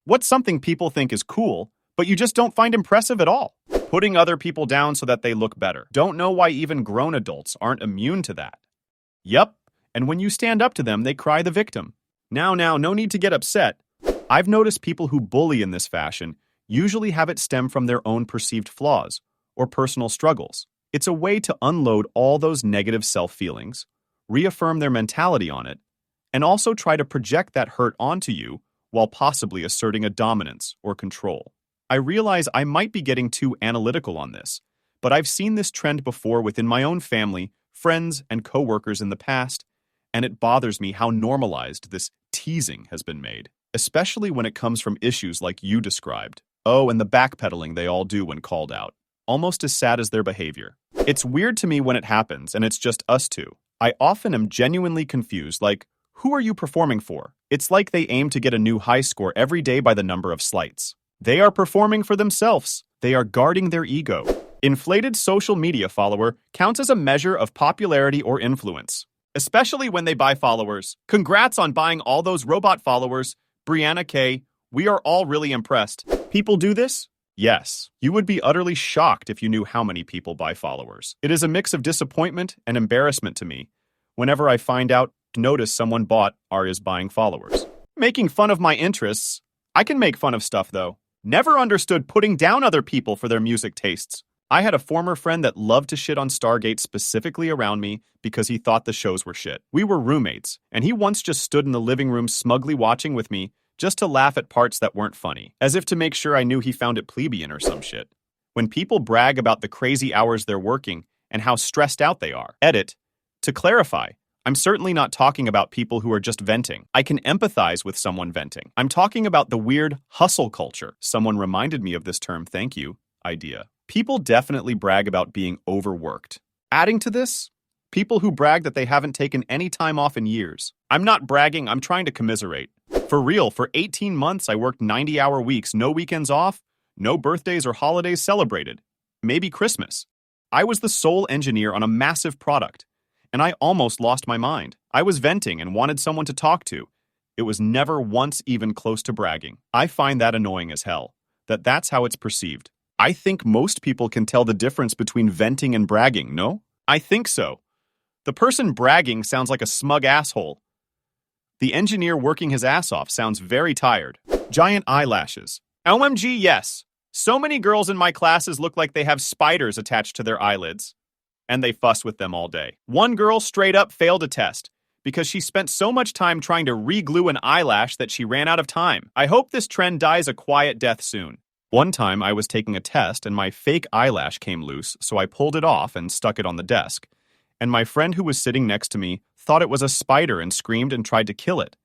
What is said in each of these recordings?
What's something people think is cool, but you just don't find impressive at all? Putting other people down so that they look better. Don't know why even grown adults aren't immune to that. Yup, and when you stand up to them, they cry the victim. Now, no need to get upset. I've noticed people who bully in this fashion usually have it stem from their own perceived flaws or personal struggles. It's a way to unload all those negative self-feelings, reaffirm their mentality on it, and also try to project that hurt onto you while possibly asserting a dominance or control. I realize I might be getting too analytical on this, but I've seen this trend before within my own family, friends, and coworkers in the past, and it bothers me how normalized this teasing has been made, especially when it comes from issues like you described. Oh, and the backpedaling they all do when called out. Almost as sad as their behavior. It's weird to me when it happens and it's just us two. I often am genuinely confused, like, who are you performing for? It's like they aim to get a new high score every day by the number of slights. They are performing for themselves. They are guarding their ego. Inflated social media follower counts as a measure of popularity or influence, especially when they buy followers. Congrats on buying all those robot followers, Brianna K. We are all really impressed. People do this? Yes. You would be utterly shocked if you knew how many people buy followers. It is a mix of disappointment and embarrassment to me whenever I find out notice someone bought Arya's buying followers. Making fun of my interests. I can make fun of stuff, though. Never understood putting down other people for their music tastes. I had a former friend that loved to shit on Stargate specifically around me because he thought the shows were shit. We were roommates, and he once just stood in the living room smugly watching with me just to laugh at parts that weren't funny, as if to make sure I knew he found it plebeian or some shit. When people brag about the crazy hours they're working and how stressed out they are. Edit. To clarify, I'm certainly not talking about people who are just venting. I can empathize with someone venting. I'm talking about the weird hustle culture. Someone reminded me of this term, thank you, idea. People definitely brag about being overworked. Adding to this, people who brag that they haven't taken any time off in years. I'm not bragging, I'm trying to commiserate. For real, for 18 months I worked 90-hour weeks, no weekends off, no birthdays or holidays celebrated. Maybe Christmas. I was the sole engineer on a massive product, and I almost lost my mind. I was venting and wanted someone to talk to. It was never once even close to bragging. I find that annoying as hell, that's how it's perceived. I think most people can tell the difference between venting and bragging, no? I think so. The person bragging sounds like a smug asshole. The engineer working his ass off sounds very tired. Giant eyelashes. OMG, yes. So many girls in my classes look like they have spiders attached to their eyelids. And they fuss with them all day. One girl straight up failed a test because she spent so much time trying to re-glue an eyelash that she ran out of time. I hope this trend dies a quiet death soon. One time I was taking a test and my fake eyelash came loose, so I pulled it off and stuck it on the desk. And my friend who was sitting next to me thought it was a spider and screamed and tried to kill it.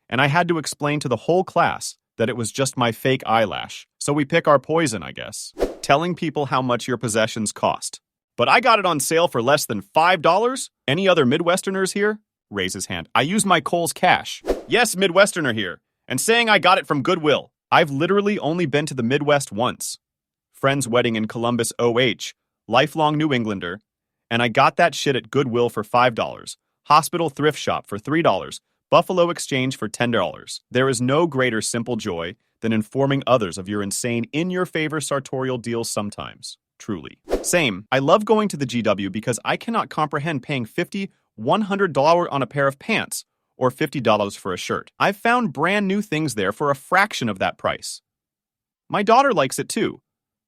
And I had to explain to the whole class that it was just my fake eyelash. So we pick our poison, I guess. Telling people how much your possessions cost. But I got it on sale for less than $5? Any other Midwesterners here? Raise his hand. I used my Kohl's cash. Yes, Midwesterner here. And saying I got it from Goodwill. I've literally only been to the Midwest once. Friend's wedding in Columbus, OH. Lifelong New Englander. And I got that shit at Goodwill for $5. Hospital thrift shop for $3. Buffalo Exchange for $10. There is no greater simple joy than informing others of your insane in-your-favor sartorial deals sometimes. Truly. Same. I love going to the GW because I cannot comprehend paying $50, $100 on a pair of pants or $50 for a shirt. I've found brand new things there for a fraction of that price. My daughter likes it too,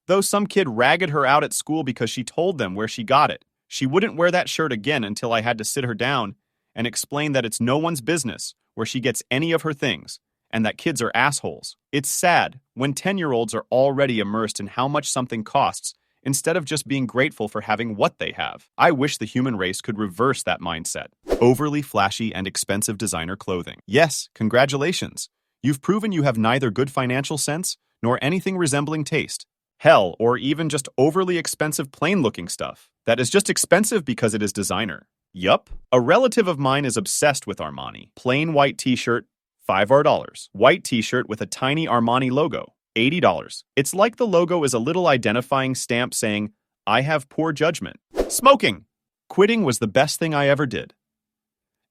though some kid ragged her out at school because she told them where she got it. She wouldn't wear that shirt again until I had to sit her down and explain that it's no one's business where she gets any of her things and that kids are assholes. It's sad when 10-year-olds are already immersed in how much something costs instead of just being grateful for having what they have. I wish the human race could reverse that mindset. Overly flashy and expensive designer clothing. Yes, congratulations. You've proven you have neither good financial sense nor anything resembling taste. Hell, or even just overly expensive plain-looking stuff that is just expensive because it is designer. Yup. A relative of mine is obsessed with Armani. Plain white t-shirt, $5. White t-shirt with a tiny Armani logo, $80. It's like the logo is a little identifying stamp saying, I have poor judgment. Smoking. Quitting was the best thing I ever did.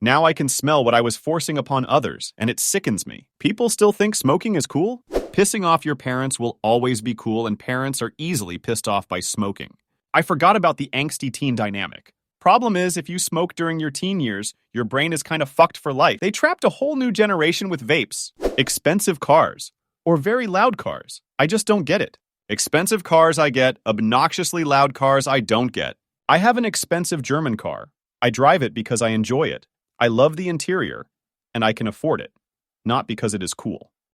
Now I can smell what I was forcing upon others, and it sickens me. People still think smoking is cool? Pissing off your parents will always be cool, and parents are easily pissed off by smoking. I forgot about the angsty teen dynamic. Problem is, if you smoke during your teen years, your brain is kind of fucked for life. They trapped a whole new generation with vapes. Expensive cars. Or very loud cars. I just don't get it. Expensive cars I get, obnoxiously loud cars I don't get. I have an expensive German car. I drive it because I enjoy it. I love the interior, and I can afford it, not because it is cool.